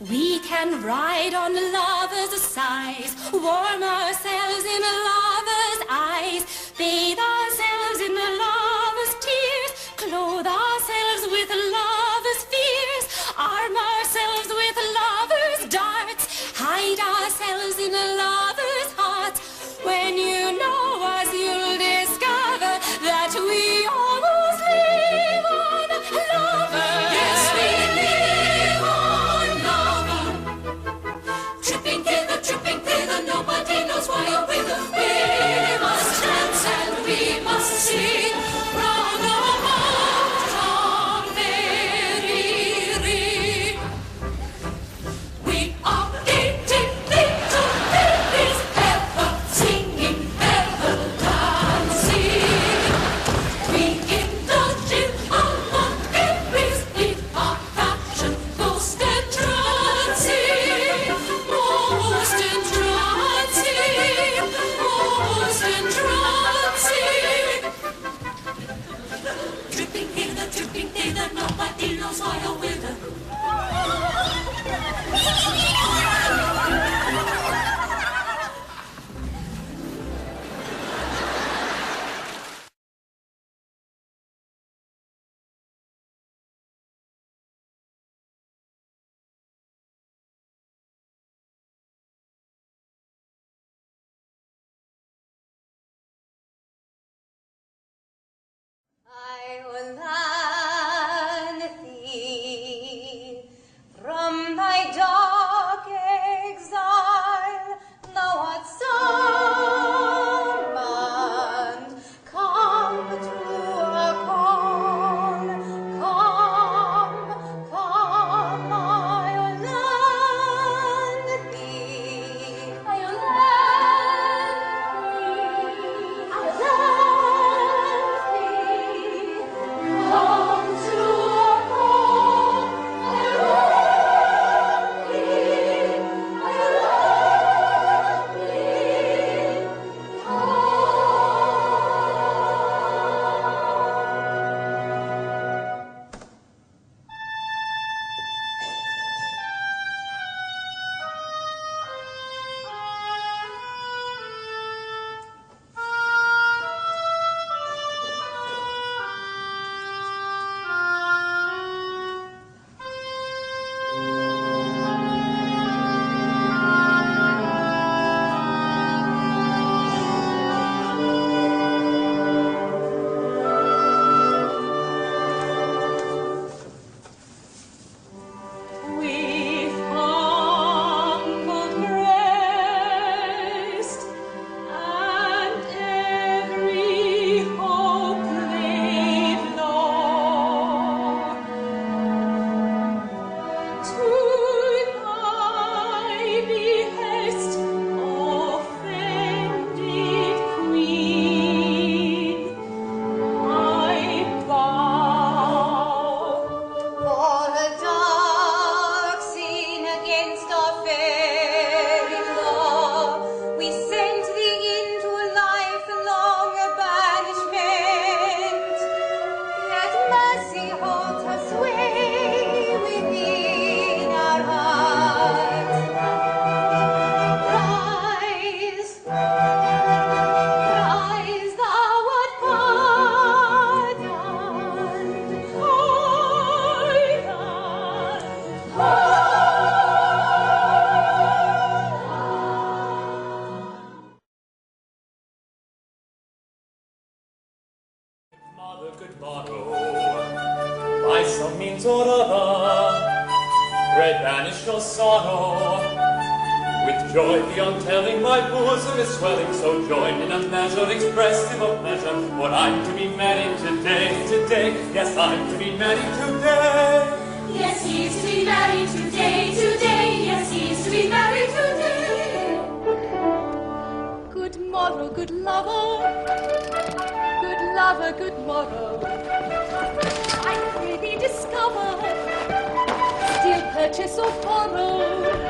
We can ride on lovers' sighs, warm ourselves in lovers' eyes, bathe ourselves in lovers' tears, clothe ourselves with lovers' fears, arm ourselves with lovers' darts, hide ourselves in lovers' hearts. When you know us, you'll discover that we almost live on lovers. Yes, we live on lover. Tripping thither, nobody knows why or whither. We must dance and we must sing. Round about our merry ring. We are 18 little babies, ever singing, ever dancing. We indulge in our memories in our fashion, most entrancing, most entrancing, most entrancing. Dripping hither, nobody knows why or whither. Iolanthe, from thy dark exile, thou art summoned. Come to a call, come, Iolanthe, come to a call, With humble breast and every hope laid low, to thy behest, offended Queen, I bow. For a dark sin against our fairy law, we sent thee into lifelong banishment. Yet mercy holds her sway within our hearts. Rise, thou art pardoned. Mother, good morrow, by some means or other, pray banish your sorrow. With joy beyond telling, my bosom is swelling, so join in a measure expressive of pleasure. For I'm to be married today. Yes, I'm to be married today. Yes, he is to be married today. Yes, he is to be married today. Good morrow, good lover, good morrow. I pray thee discover, still purchase or borrow,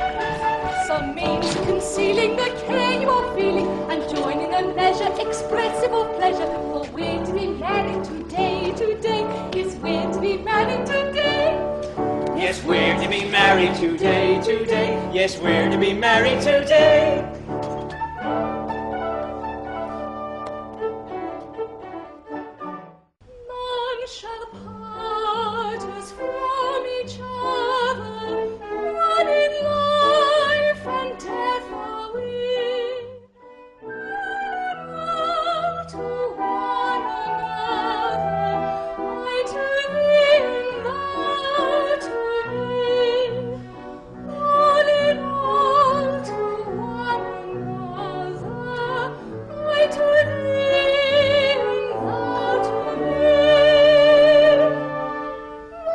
some means concealing the care you are feeling, and join in a measure expressive of pleasure. For we're to be married today. Yes, we're to be married today. Yes, we're to be married today, today. Yes, we're to be married today. None shall part us from each other. One in life and death are we. Love to one another, I to thee and thou to me. All in all to one another, I to thee and thou to me.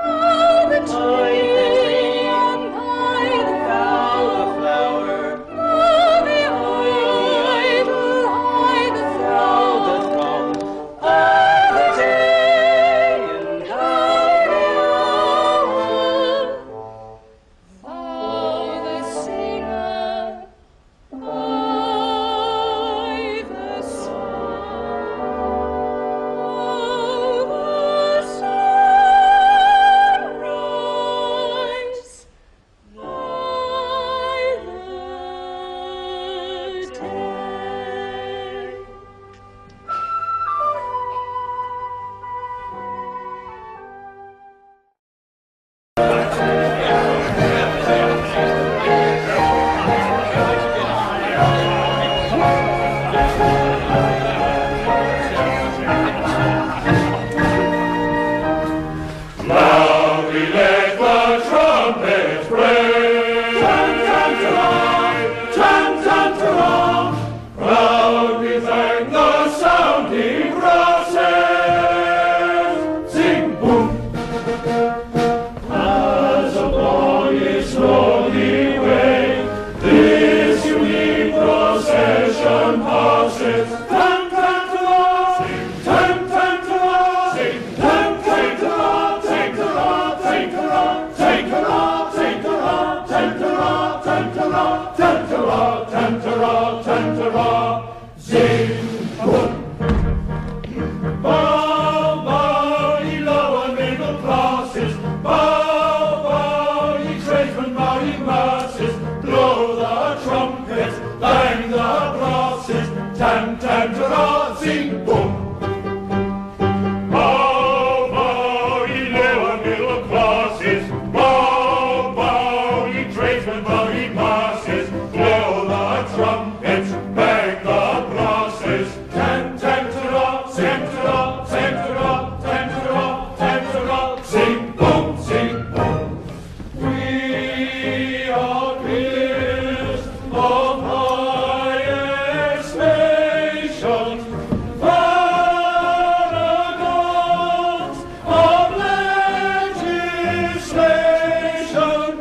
Thou the tree and I the flower, thou the idol, I the throne, I the day and thou the hour, thou the singer, I the song, thou the sunrise, I the day. Loudly let the trumpets bray. Tan-tan-ta-ram, proudly thank the sounding brasses. Sing boom. As a boyish slowly way, this unique procession passes. Tan-tan-ta-ram, sing tan-tan-ta-ram, sing tan-tan-ta-ram, tan-ta-ram, tan-ta-ram, tan-ta-ram, tan-ta-ram, tan-ta-ram, tan-ta-ram, tan-ta-ram, tan-ta-ram, tan-ta-ram, sing boom. Bow, bow, ye lower middle classes. Bow, bow, ye tradesmen, bow, ye masses. Blow the trumpets, bang the brasses. Tan, tan, ta-ra, sing, boom. Bow, bow, ye lower middle classes. Bow, bow, ye tradesmen, bow, ye masses. Blow the trumpets, bang the brasses. Tan, tan, ta-ra, sing, ta-ra, sing, ta-ra, tan, ta-ra, tan, ta-ra, sing, boom, sing, boom. We are peers of highest nations, paragons of legislation,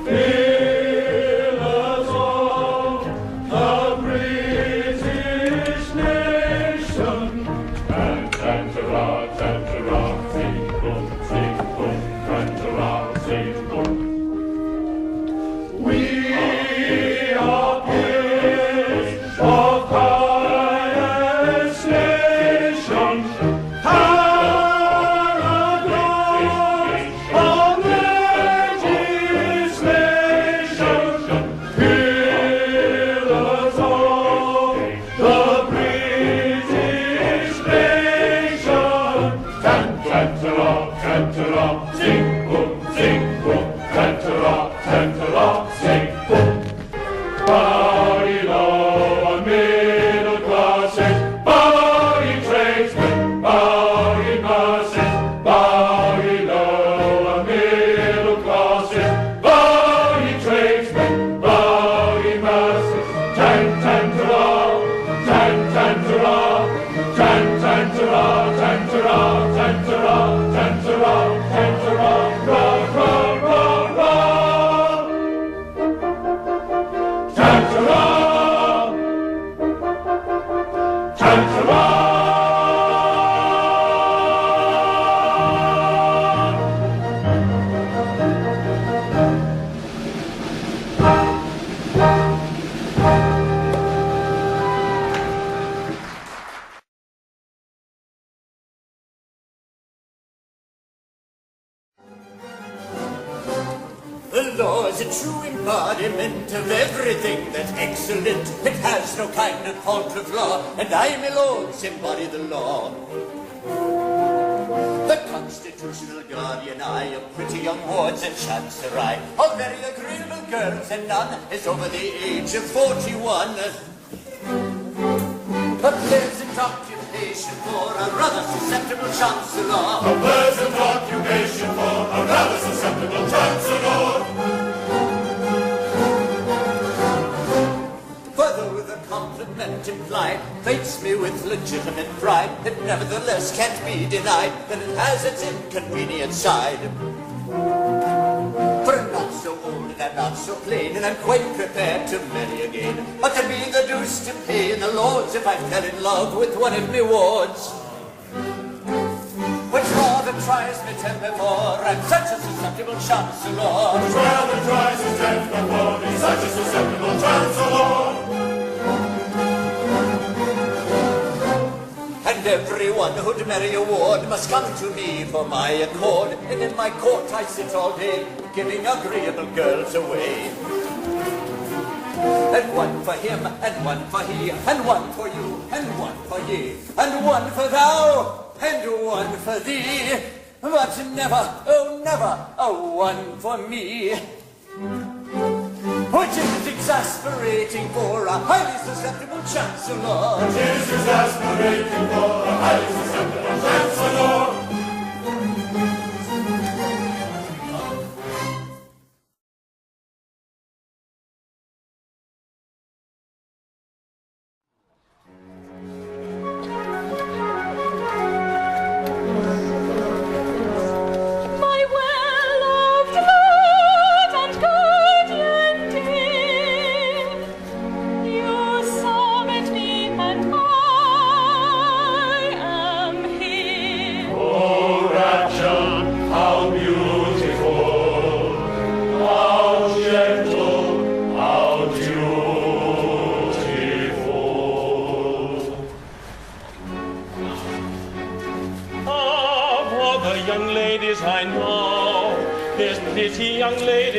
pillars of the British nation. Tan-ta-ra, tan-ta-ra, sing, boom, tan-ta-ra, sing, boom. We are peers of highest nations, paragons of legislation, pillars of the British nation. Tan-ta-ra, tan-ta-ra, sing, boom, tan-ta-ra, tan-ta-ra, sing, boom. Bowdy low and middle classes, bowdy tradesmen, bowdy masses, bowdy low and middle classes, bowdy tradesmen, bowdy masses. Tan-tan-ta-ra, tan-tan-ta-ra, tan-tan-ta-ra, tan-ta-ra, tan-ta-ra, tan-ta-ra, tan-ta-ra. law is a true embodiment of everything that's excellent. It has no kind of fault or flaw, and I, my lords, embody the law. The constitutional guardian I of pretty young wards and chancery, all very agreeable girls, and none is over the age of 41. A pleasant occupation for a rather susceptible chancellor. A pleasant occupation for a rather susceptible chancellor. For though the compliment implied mates me with legitimate pride, it nevertheless can't be denied that it has its inconvenient side. For I'm not so old and I'm not so plain, and I'm quite prepared to marry again. But to be the deuce to pay in the lords if I fell in love with one of me wards. Which rather tries me temper for I'm such a susceptible chancellor. Which rather tries his temper for he's such a susceptible chancellor. And everyone who'd marry a ward must come to me for my accord. And in my court I sit all day, giving agreeable girls away. And one for him, and one for he, and one for you, and one for ye, and one for thou, and one for thee. But never, oh never, a one for me. Which is exasperating for a highly susceptible chancellor. Which is exasperating for a highly susceptible chancellor.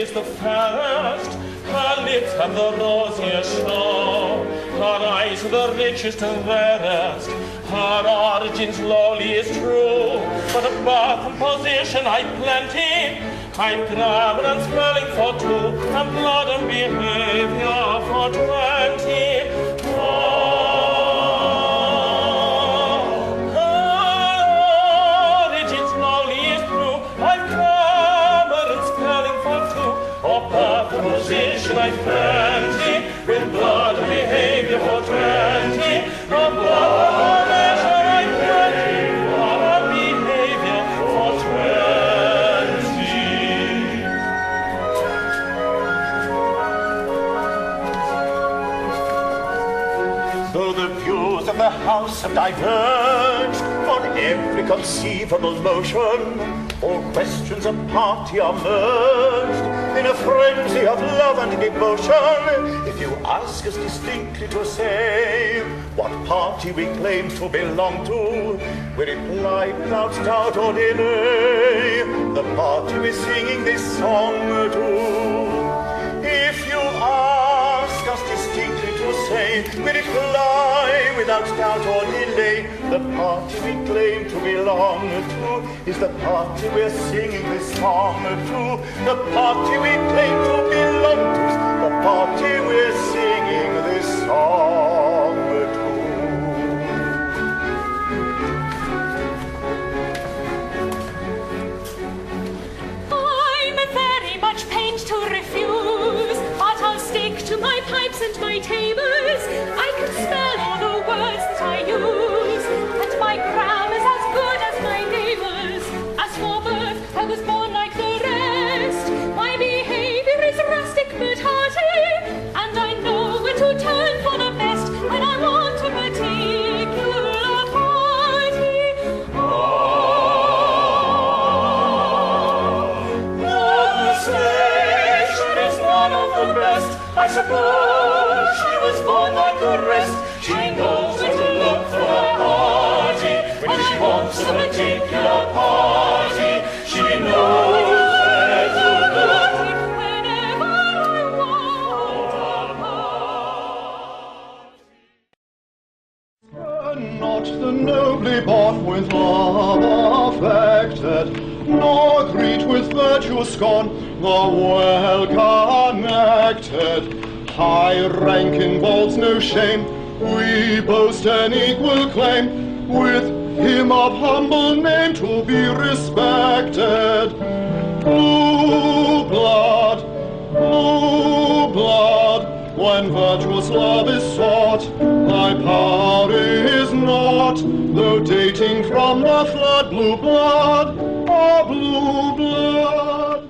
The fairest, her lips have the rosiest show, her eyes the richest and rarest, her origins lowly is true, but of birth and position I plenty, I'm grammar and spelling for 2, and blood and behavior for 20. Position I fancy, with blood and behavior for 20, from blood and measure I fancy, blood and behavior for 20. Though the views of the House have diverged on every conceivable motion, all questions of party are merged in a frenzy of love and devotion. If you ask us distinctly to say what party we claim to belong to, we reply without doubt or delay, the party we're singing this song to. If you ask us distinctly to say, we reply without doubt or delay, the party we claim to belong to is the party we're singing this song to. The party we claim to belong to is the party we're singing this song to. I'm very much pained to refuse, but I'll stick to my pipes and my tables. I can spell all the words that I use, and my grammar's as good as my neighbours. As for birth, I was born like the rest. My behaviour is rustic but hearty, and I know where to turn for the best when I want a particular party. The station is one of the best. I suppose she was born like the rest. She knows where to look for a party when she wants a particular party. She knows where to look. Whenever respected, nor greet with virtuous scorn the well-connected. High rank involves no shame, we boast an equal claim, with him of humble name to be respected. Blue blood, when virtuous love is sought, thy power is naught, though dating from the flood. Blue blood, oh blue blood.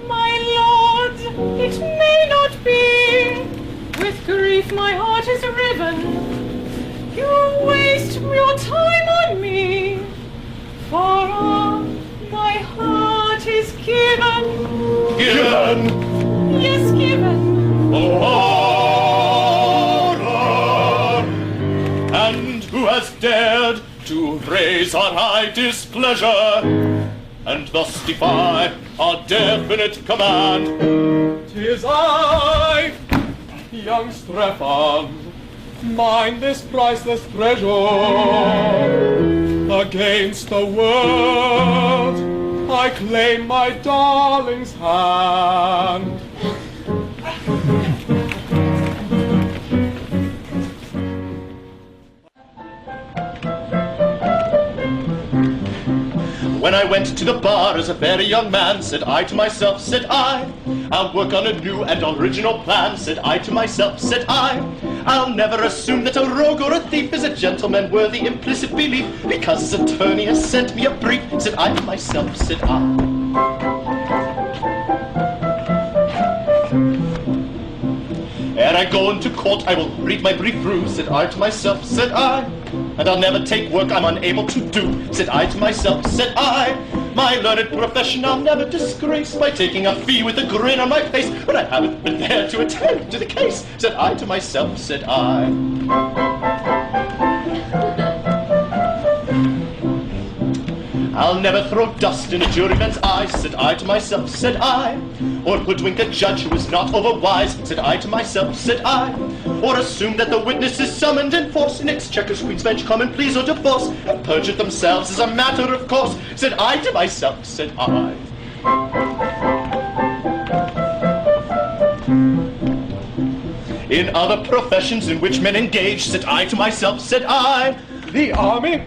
My lord, it may not be. With grief my heart is riven. You waste your time on me, for my heart is given. Given, Yes, given. Horror! And who has dared to raise our high displeasure, and thus defy our definite command? 'Tis I, young Strephon, mine this priceless treasure. Against the world, I claim my darling's hand. When I went to the bar as a very young man, said I to myself, said I, I'll work on a new and original plan. Said I to myself, said I, I'll never assume that a rogue or a thief is a gentleman worthy implicit belief, because his attorney has sent me a brief. Said I to myself, said I. Ere I go into court, I will read my brief through. Said I to myself, said I, and I'll never take work I'm unable to do. Said I to myself, said I, my learned profession I'll never disgrace by taking a fee with a grin on my face when I haven't been there to attend to the case. Said I to myself, said I. I'll never throw dust in a juryman's eyes. Said I to myself, said I, or hoodwink a judge who is not overwise. Said I to myself, said I, or assume that the witness is summoned in force in exchequer's Queen's Bench common pleas or divorce, and perjured themselves as a matter of course. Said I to myself, said I. In other professions in which men engage, said I to myself, said I, the army,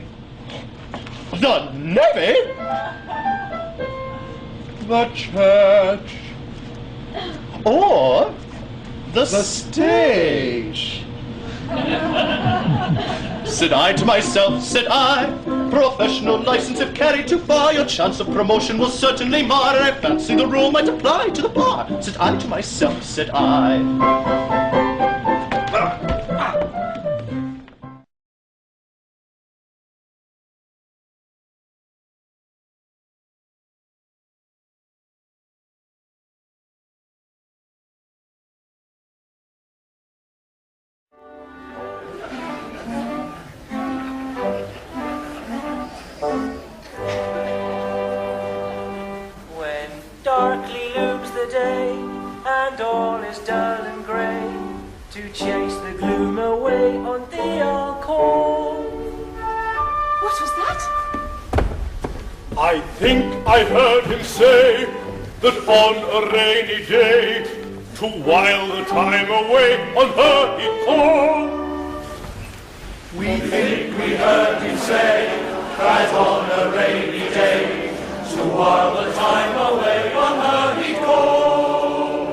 the navy, the church, or the stage. Said I to myself, said I, professional license if carried too far, your chance of promotion will certainly mar, and I fancy the rule might apply to the bar. Said I to myself, said I. When darkly looms the day, and all is dull and grey, to chase the gloom away on thee I'll call. What was that? I think I heard him say that on a rainy day, to while the time away on her he'd call. We think we heard him say that on a rainy day, to while the time away on her he'd call.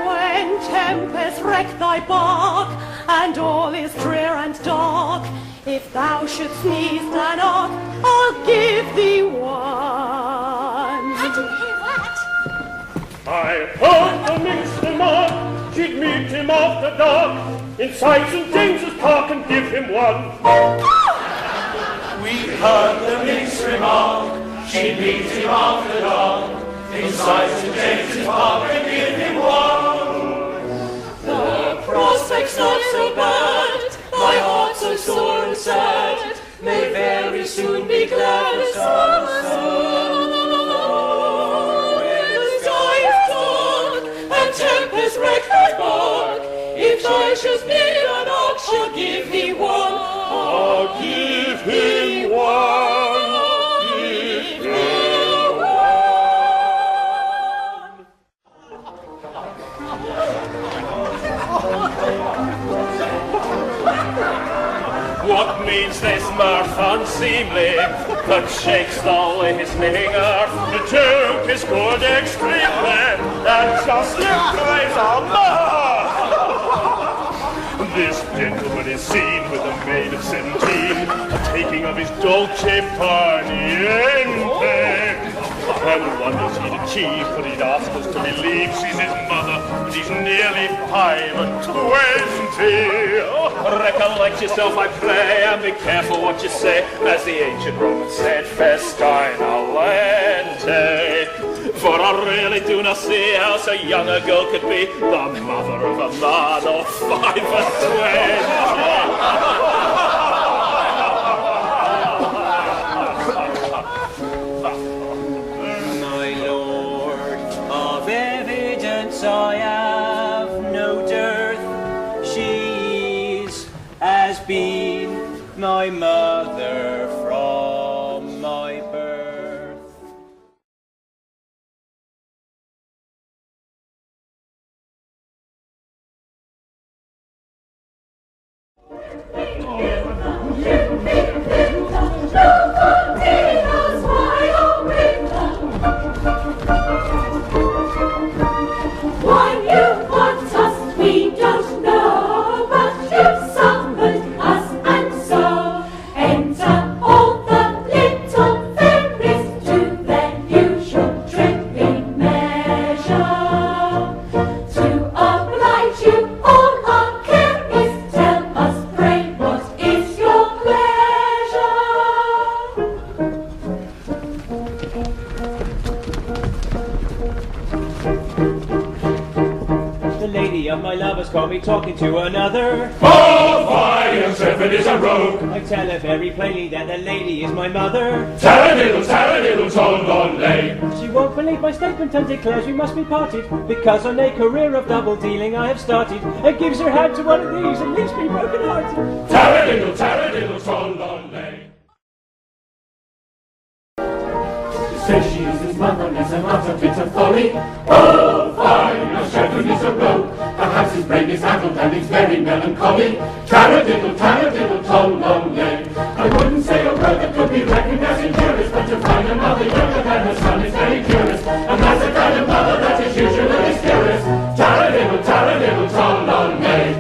When tempests wreck thy bark, and all is drear and dark, if thou shouldst sneeze thine knock, I'll give thee one. How do you hear that? I heard the minx remark she'd meet him after dark inside St. James's Park and give him one. We heard the minx remark she'd meet him after dark inside St. James's Park and give him one. The prospect's not so bad, thy heart so sore and sad may very soon be glad as summer sun. if I should speed an ox, I'll give thee one. I'll give him one. Give him one. What means this mirth unseemly that shakes the listening earth? The joke is good extremely, and justly cries on mirth. This gentleman is seen with a maid of 17, taking of his dolce far niente. And wonders he'd achieve, for he'd ask us to believe she's his mother, and he's nearly 25. Recollect yourself, I pray, and be careful what you say, as the ancient Romans said, festina lente. For I really do not see how so young a girl could be the mother of a man of 25. My lord, of evidence I have no dearth. She's has been my mother from my birth. Why you want us, we don't know, but you've summoned us, and so enter all the little fairies to their usual tripping measure. To oblige you, all our care is, tell us, pray, what is your pleasure? The lady of my lovers caught me talking to another. Oh, why, Intrepid is a rogue. I tell her very plainly that the lady is my mother. Taradiddle, toll-on-lay. She won't believe my statement and declares we must be parted, because on a career of double dealing I have started, and gives her hand to one of these and leaves me broken hearted. Taradiddle, toll-on-lay. Says she is his mother, is an utter bit of folly. Oh, fine, your shepherd is a rogue. Perhaps his brain is addled and he's very melancholy. Taradiddle, toll-on-lay. I wouldn't say a word that could be reckoned as injurious, but to find a mother younger than her son is very curious, and that's the kind of mother that is usually mysterious. Taradiddle, toll-on-lay.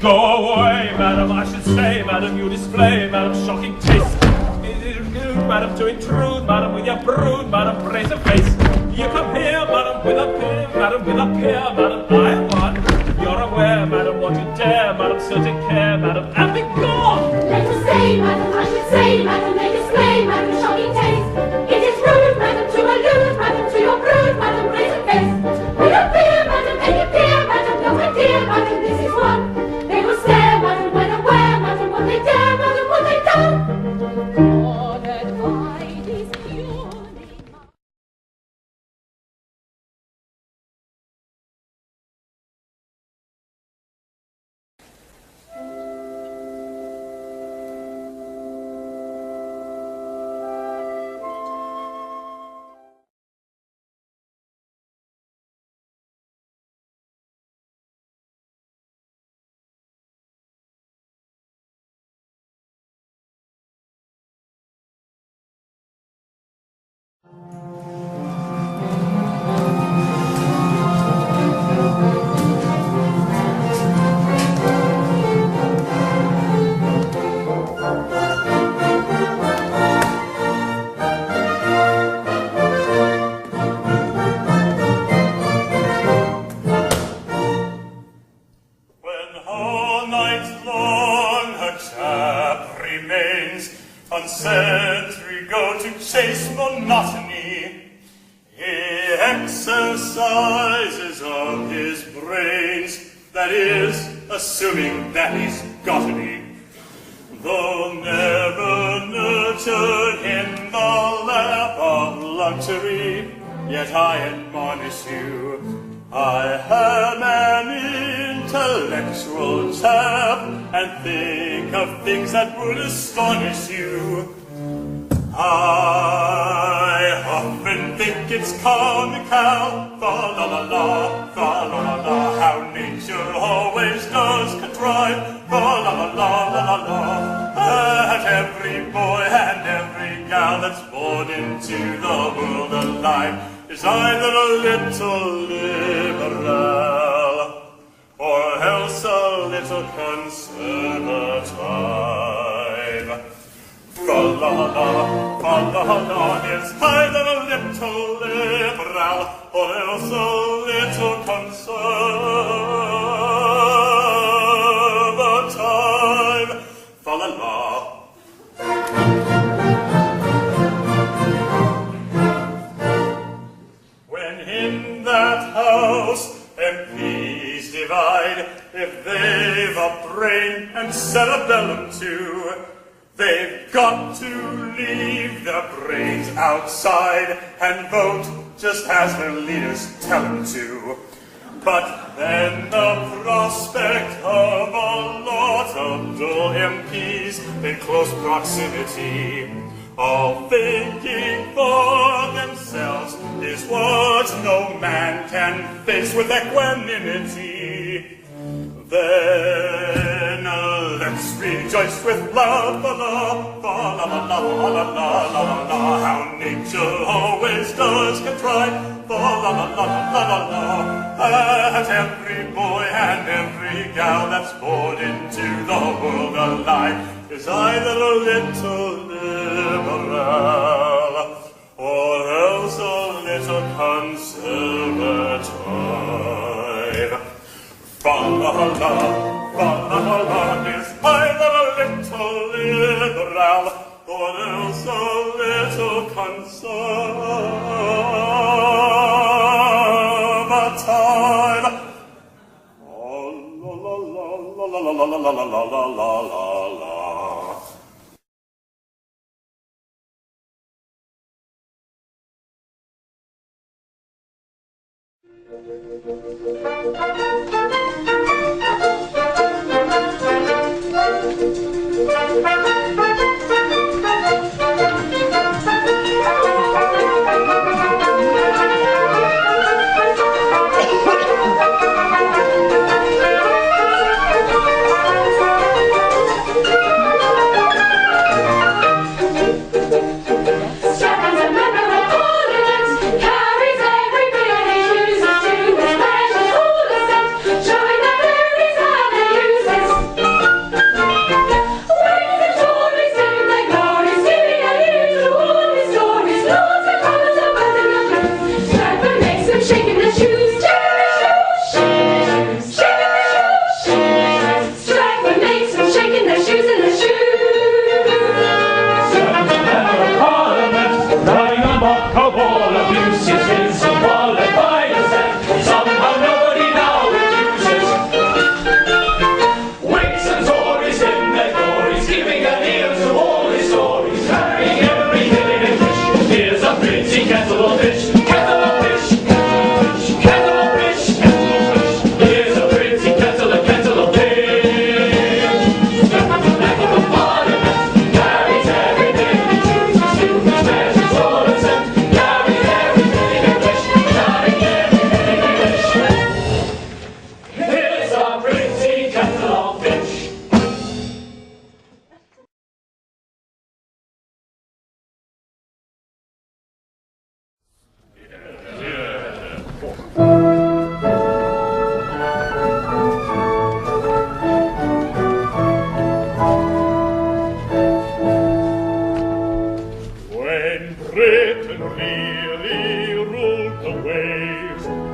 Go away, madam, I should say, madam, you display, madam, shocking taste. It is rude, madam, to intrude, madam, with your brood, madam, brace a face. You come here, madam, with a peer, madam, with a peer, madam, I am one. You're aware, madam, what you dare, madam, so take care, madam, and be gone. Let us say, madam, I should say, madam, they display, madam, shocking taste. It is rude, madam, to allude, madam, to your brood, madam, raise a face. We appear, madam, any peer, madam, no idea, madam, this is one. They will stare, madam, when aware, madam, what they dare, madam, what they done. Ordered by these purely. When all night long her tap remains unsaid, we go to chase monotony. He exercises all his brains, that is, assuming that he's got any. Though never nurtured in the effrontery, yet I admonish you. I am an intellectual chap, and think of things that would astonish you. I often think it's comical, fa-la-la-la, fa-la-la-la, how nature always does contrive, fa-la-la-la-la-la-la, that every boy and every gal that's born into the world alive is either a little liberal or else a little conservative. Fa-la-la, fa-la-la is either a little liberal or else a little conservative. Fa-la-la. When in that house MPs divide, if they've a brain and cerebellum too, they've got to leave their brains outside and vote just as their leaders tell them to. But then the prospect of a lot of dull MPs in close proximity, all thinking for themselves, is what no man can face with equanimity. Then let's rejoice with love, la-la-la-la-la-la-la-la-la-la, how nature always does contrive, la-la-la-la-la-la-la, that every boy and every gal that's born into the world alive is either a little liberal or else a little conservative. Fa-la-la, fa-la-la is either a little liberal or else a little conservative. Oh, la-la-la-la-la-la-la-la-la-la-la-la.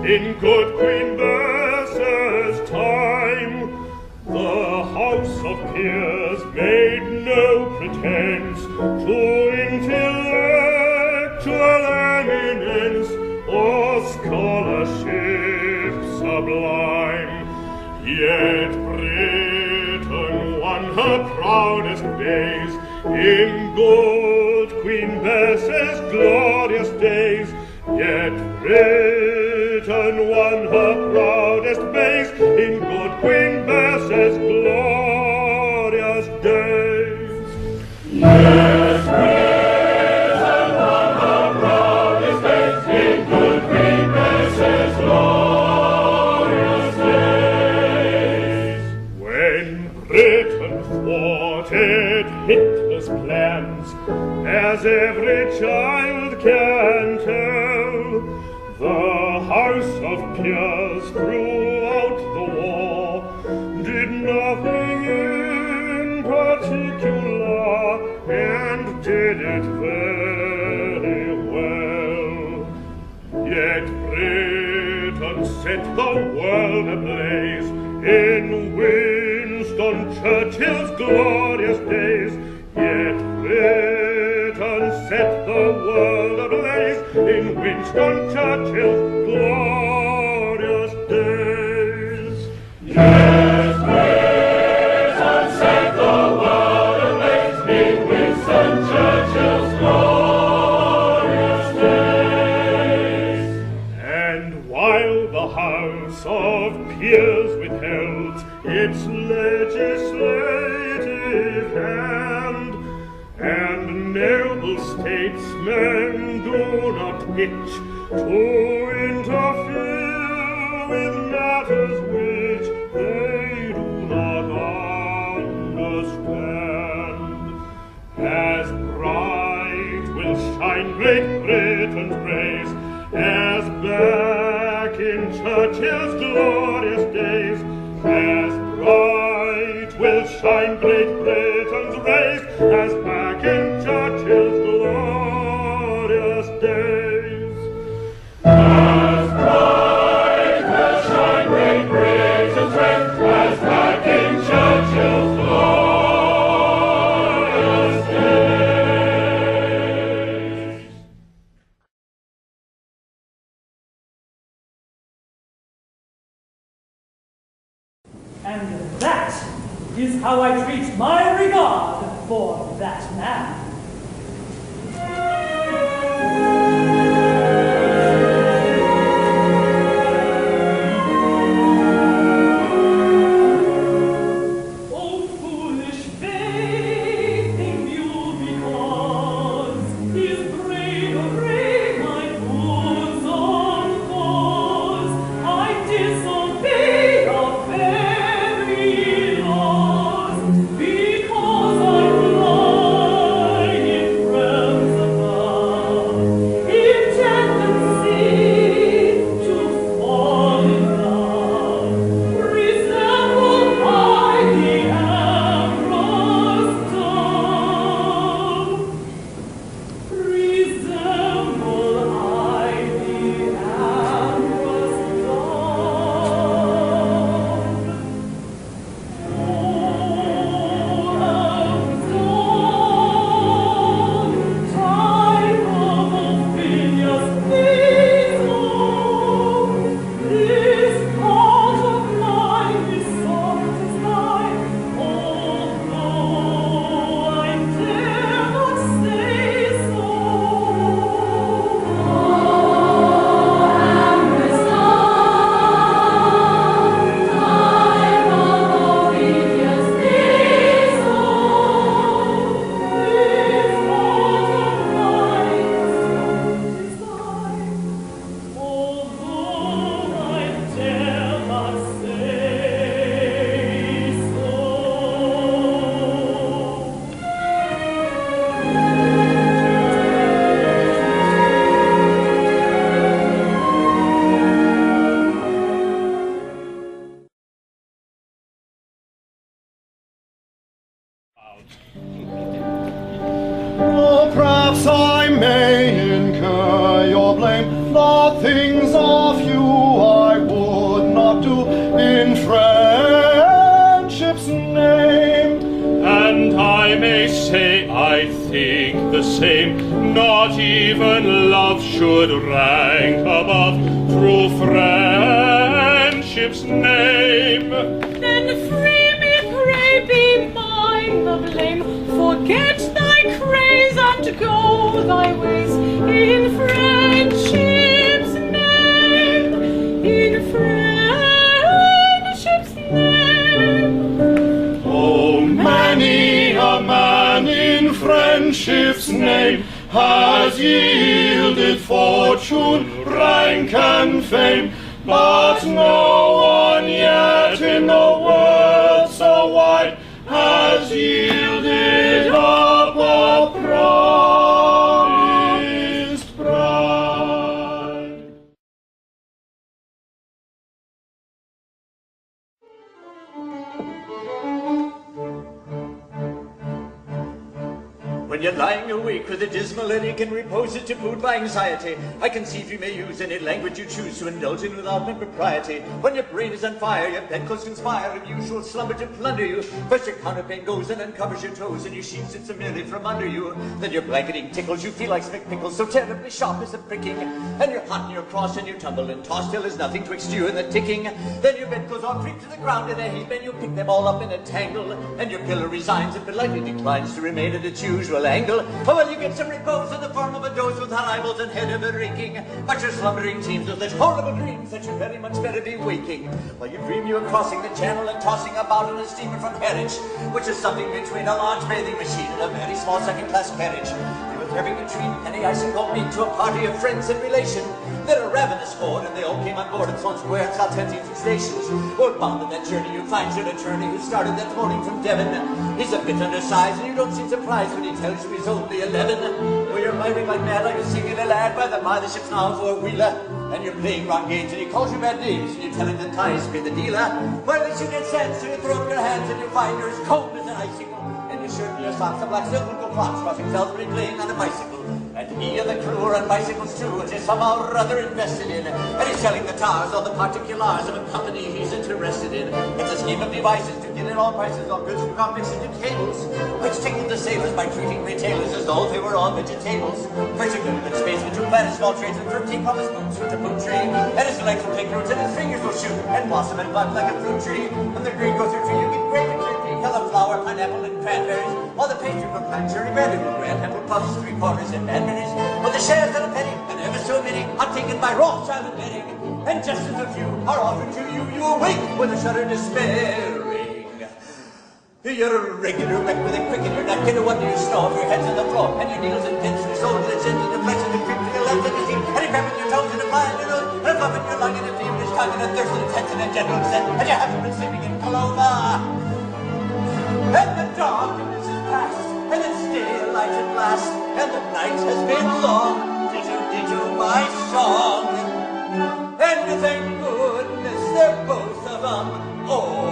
In good Queen Bess's time, the House of Peers made no pretence to intellectual eminence or scholarship sublime. Yet Britain won her proudest days in good Queen Bess's glorious days, yet Britain won her proudest bays in good Queen Bess's glorious days. Yes, Britain won her proudest days in good Queen Bess's glorious days. When Britain thwarted Hitler's plans, as every child can tell, the House of Peers throughout the war did nothing in particular, and did it very well. Yet Britain set the world ablaze in Winston Churchill's glorious days, yet Britain set the world ablaze in Winston Churchill's glorious days. Yes, Britain set the world ablaze in Winston Churchill's glorious days. And while the House of Peers withheld its legislative hand, and noble statesmen do not itch to interfere with matters which they do not understand. As bright will shine Great Britain's rays, as back in Churchill's glorious days, as bright will shine Great Britain's rays, as back in Churchill's glorious days. As bright will shine Great Britain's rays, as back in Churchill's glorious days. And that is how I treat my regard for that man. Oh, foolish faith in you, because his brave array my bosom cause. I disobey your very laws, because I fly in realms above, in tendency to fall in love. Resemble I the amorous dove. Resemble I the amorous dove. Oh, perhaps I may incur your blame. The things of you I would not do in friendship's name. And I may say I think the same, not even love should rank above through friendship's name. Then free me, pray be mine the blame, forget the go thy ways in friendship's name, in friendship's name. Oh, many a man in friendship's name has yielded fortune, rank and fame, but no one yet in the world so wide has yielded up a promised bride. When you're lying awake with a dismal headache and repose it to boot by anxiety, I conceive you may use any language you choose to indulge in without impropriety. When your brain is on fire, your bedclothes conspire, and usual slumber to plunder you. First your counterpane goes and uncovers your toes, and your sheet sits merely from under you. Then your blanketing tickles, you feel like spickpickles, so terribly sharp is the pricking. And you're hot and you're cross and you tumble and toss till there's nothing twixt you and the ticking. Then your bedclothes all creep to the ground in a heap, and you pick them all up in a tangle. And your pillow resigns and politely declines to remain at its usual angle. Oh, well, you get some repose in the form of a dose with hot eyeballs and head of a reeking. But your slumbering teems with such horrible dreams that you very much better be waking. While you dream you are crossing the channel and tossing about in a steamer from Harwich, which is something between a large bathing machine and a very small second-class carriage. You were having a treat penny icicle meat to a party of friends and relation. They're a ravenous horde, and they all came on board at Sloane Square and Southampton stations. Bound on that journey, you find your attorney who started that morning from Devon. He's a bit undersized, and you don't seem surprised when he tells you he's only 11. Well, you're riding like mad, like a singing a lad by the ship's now four-wheeler. And you're playing wrong games, and he calls you bad names, and you tell him the ties pay the dealer. Well, at least you get sense, so you throw up your hands, and you find you're as cold as an icicle. And your shirt and your socks are black silk and clocks, crossing Salisbury playing on a bicycle. And he and the crew are on bicycles too, which is somehow or other invested in. And he's telling the tars all the particulars of a company he's interested in. It's a scheme of devices to get in all prices on goods from convicts into tables, which tickled the sailors by treating retailers as though they were all vegetables. First you go to space with two planets, small trades, and 13 promise boots with a boot tree. And his legs will take roots and his fingers will shoot and blossom and bud like a fruit tree. And the green goes through tree, you get grape and turkey, cauliflower, pineapple, and cranberries. While the pastry will plant cherry bread and grand apple puffs, 3/4 and banberries. But the shares at a penny, and ever so many, are taken by Rothschild and Benning. And just as a few are offered to you, you awake with a shudder despairing. You're a regular wreck with a crick in your neck, and a wonder you snore if your head's on the floor, and your needles and pins, and your soul glitch into the flesh, and the creep to your left, and your teeth, and a cramp in your toes, and a fly in your nose, and a puff in your lung, and a feverish tongue, and a thirst, and a tense, and a general scent, and you haven't been sleeping in clover. And the darkness is past, and it's daylight at last, and the night has been long. Did you, my song? And thank goodness they're both of them over.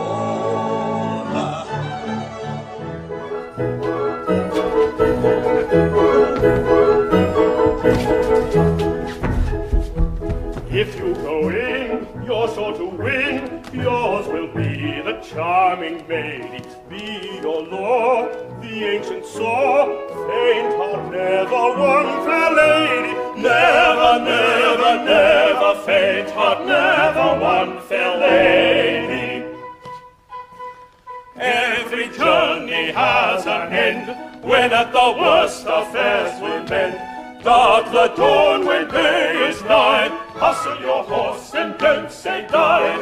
If you go in, you're sure to win. Yours will be the charming lady. Be your law, the ancient saw. Faint heart never won fair lady. Never, never, never faint heart never won fair lady. Every journey has an end, when at the worst affairs will mend. Dark the dawn when day is nigh. Hustle your horse and don't say die.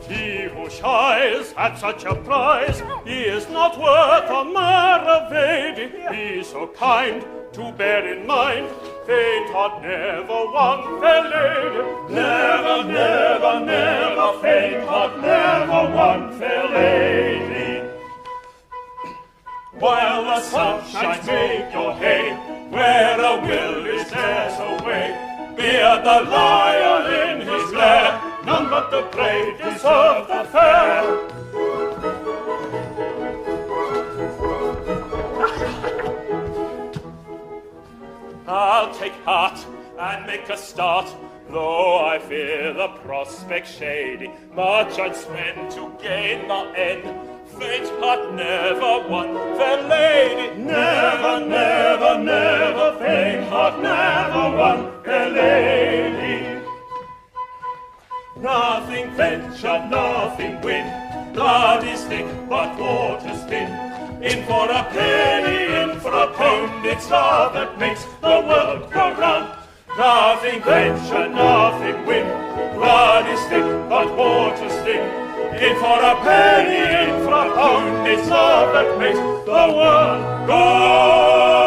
He who shies at such a prize, he is not worth a maravedi. Be so kind to bear in mind, faint heart never won fair lady. Never, never, never, faint heart never won fair lady. While the sun shines, make your hay. Where a will is, there's a way. Bear the lion in his lair. None but the brave deserve the fair. I'll take heart and make a start, though I fear the prospect shady. Much I'd spend to gain the end. Faint heart never won fair lady. Never, never, never, faint heart never won fair lady. Nothing venture, nothing win. Blood is thick, but water's thin. In for a penny, in for a pound. It's love that makes the world go round. Nothing venture, nothing win. Blood is thick, but water's thin. In for a penny, in for a pound. It's love that makes the world go round.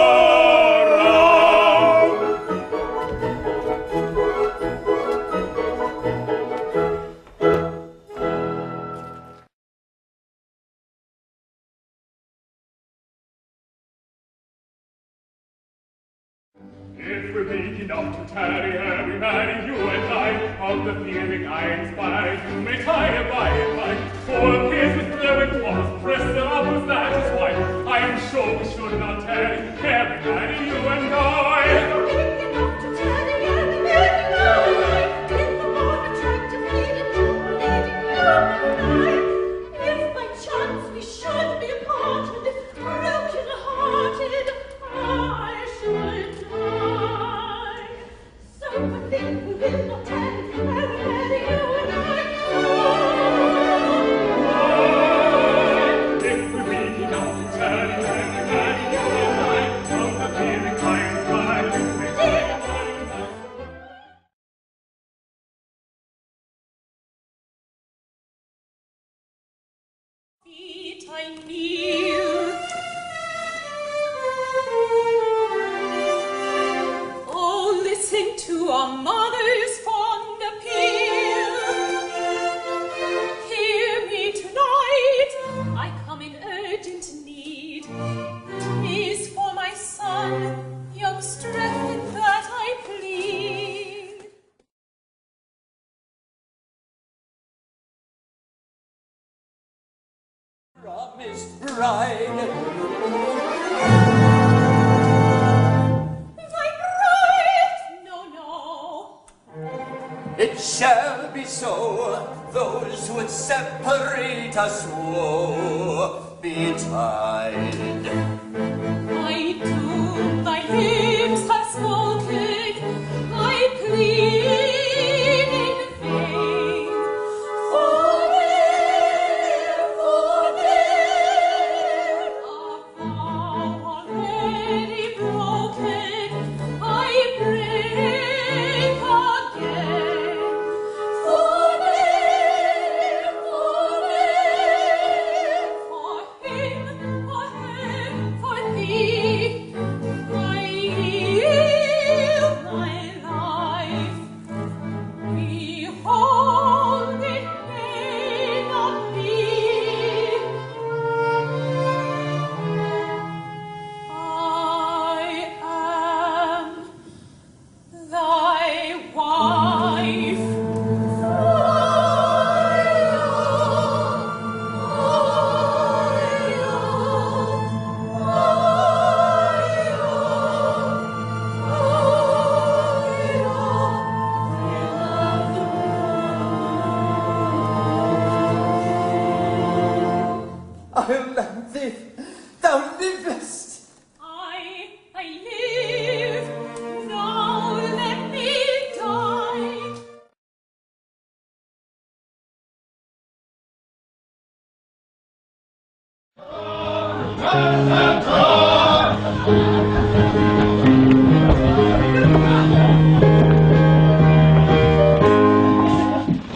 If we're big enough to tarry, marry you and I. Of the feeling I inspire, you may tire by and by. For his with fluent was pressed up with that is why I am sure we should not tarry, marry you and I. If we're big enough to tarry, marry in the more attractive lady to lady you and I. If by chance we should be parted, broken-hearted, I should die. So I think we will not tarry, marry you and I. If we're big enough to tarry, marry you and I. Of the feeling I inspire, you may tire by and by. Feet I kneel. Oh, listen to our mother's fond appeal. Hear me tonight, I come in urgent need. 'Tis for my son, young Strephon, that I plead. Promised bride. My bride! No, no. It shall be so. Those who would separate us woe betide. I doom thy lips have spoken, I plead in vain. Forbear, forbear, a vow already broken, I break again. Forbear, forbear, for him, for thee, I yield my life. Behold it may not be. I am thy wife. Iolanthe, thou livest. I live, now let me die.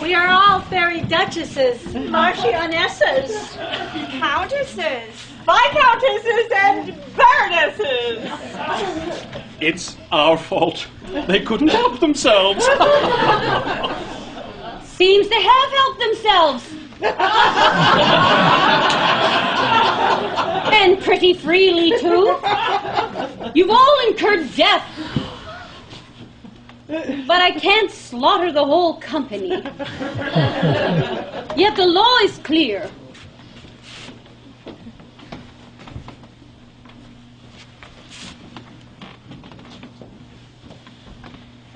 We are all fairy duchesses, marchionesses, countesses, viscountesses, and baronesses. It's our fault. They couldn't help themselves. Seems they have helped themselves. And pretty freely, too. You've all incurred death. But I can't slaughter the whole company. Yet the law is clear.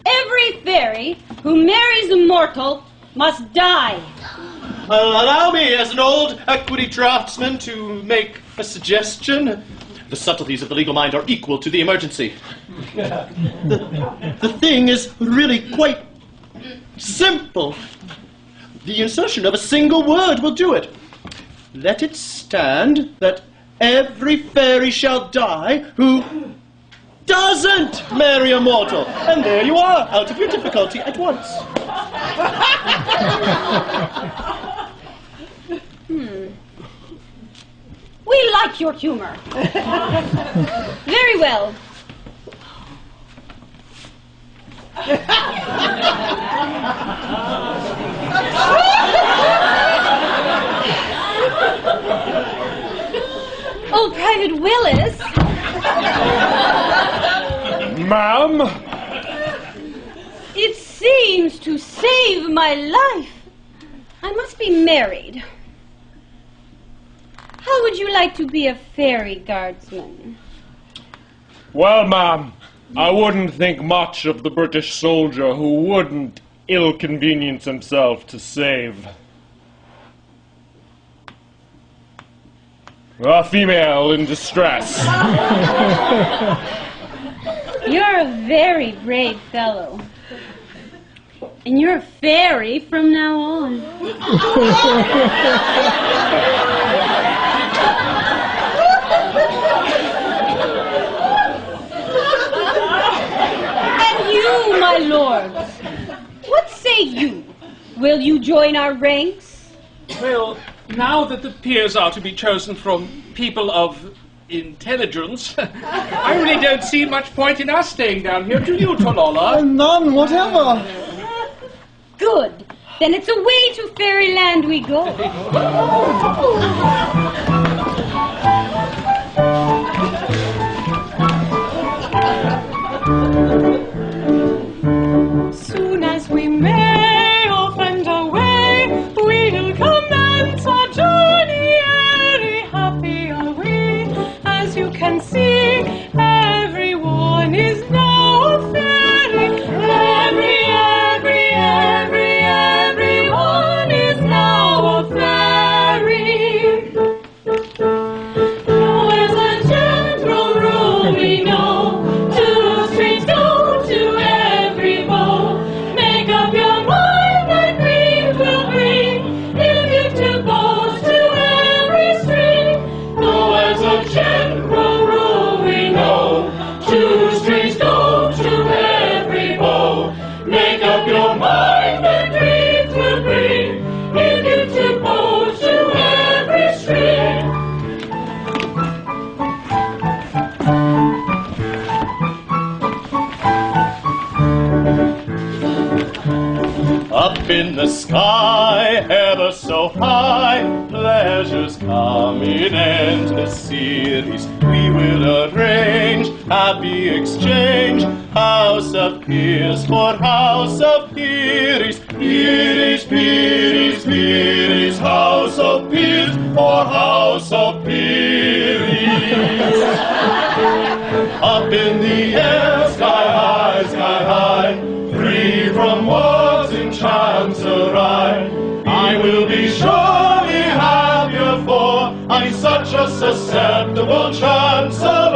Every fairy who marries a mortal must die. Allow me, as an old equity draftsman, to make a suggestion. The subtleties of the legal mind are equal to the emergency. The thing is really quite simple. The insertion of a single word will do it. Let it stand that every fairy shall die who doesn't marry a mortal. And there you are, out of your difficulty at once. We like your humor. Very well. Oh, Private Willis. Ma'am? It seems to save my life. I must be married. How would you like to be a fairy guardsman? Well, ma'am, I wouldn't think much of the British soldier who wouldn't ill-convenience himself to save a female in distress. You're a very brave fellow. And you're a fairy from now on. And you, my lords, what say you? Will you join our ranks? Well, now that the peers are to be chosen from people of intelligence, I really don't see much point in us staying down here, do you, Tolola? None whatever. Good. Then it's away to fairyland we go. Soon as we may off and away, we'll commence our journey. Very happy are we, as you can see. Everyone is now a fairy. Everyone is now a fairy. Now as a general rule we know, 2 strings go to every bow. Make up your mind that we will bring, he'll give 2 bows to every string. Now as a general rule we know, 2 strings go to every bow. Make up your mind that we will bring, he'll give 2 bows to every string. Up in the sky, ever so high, pleasures come in endless series. We will arrange happy exchange, house of peers for house of peers. Peers, peers, peers, house of peers for house of peers. Up in the air, sky high, free from wars and chancery. I will be surely happier, for I'm such a susceptible chancer.